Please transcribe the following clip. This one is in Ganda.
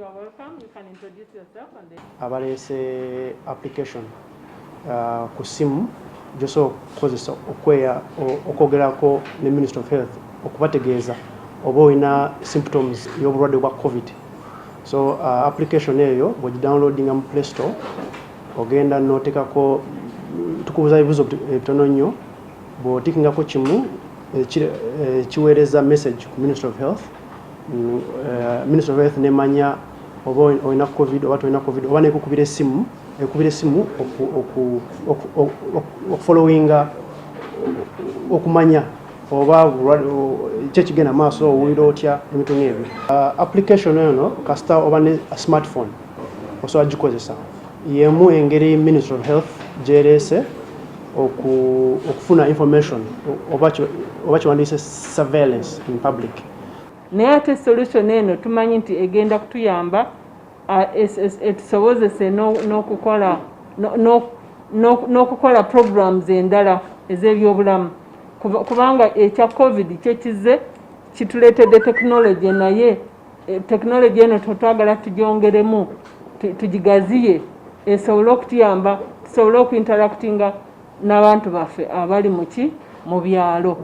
are welcome. You can introduce yourself and then. Abalese application ku simu joso kukozesa okwogerako ne Ministry of Health okubategeeza oba olina symptoms y'obulwadde bwa COVID. So application eyo bw'ogidownloadinga mu Play Store ogenda n'oteekako tukubuuza ebibuuzo bitono nnyo bw'otikingako kimu kiweereza message ku Ministry of Health. Ministry of Health nemanya oba olina COVID oba tolina COVID oba nekukubira essimu okufollowinga okumanya oba kyekigenda maaso owulira otya emitone ebyo. Application eno kasita oba ne smartphone osobola gikozesa yemu engeri Ministry of Health gyereese okufuna information oba kiwandiise surveillance in public. Naye ate solution eno tumanyi nti egenda kutuyamba etusobozese n'okukola programs endala ez'ebyobulamu kubanga ekya COVID kyekize kituleetedde technology naye technology eno twagala tugyongeremu tugigaziye esobole okutuyamba tusobole okuinteractinga n'abantu baffe abali mu byalo.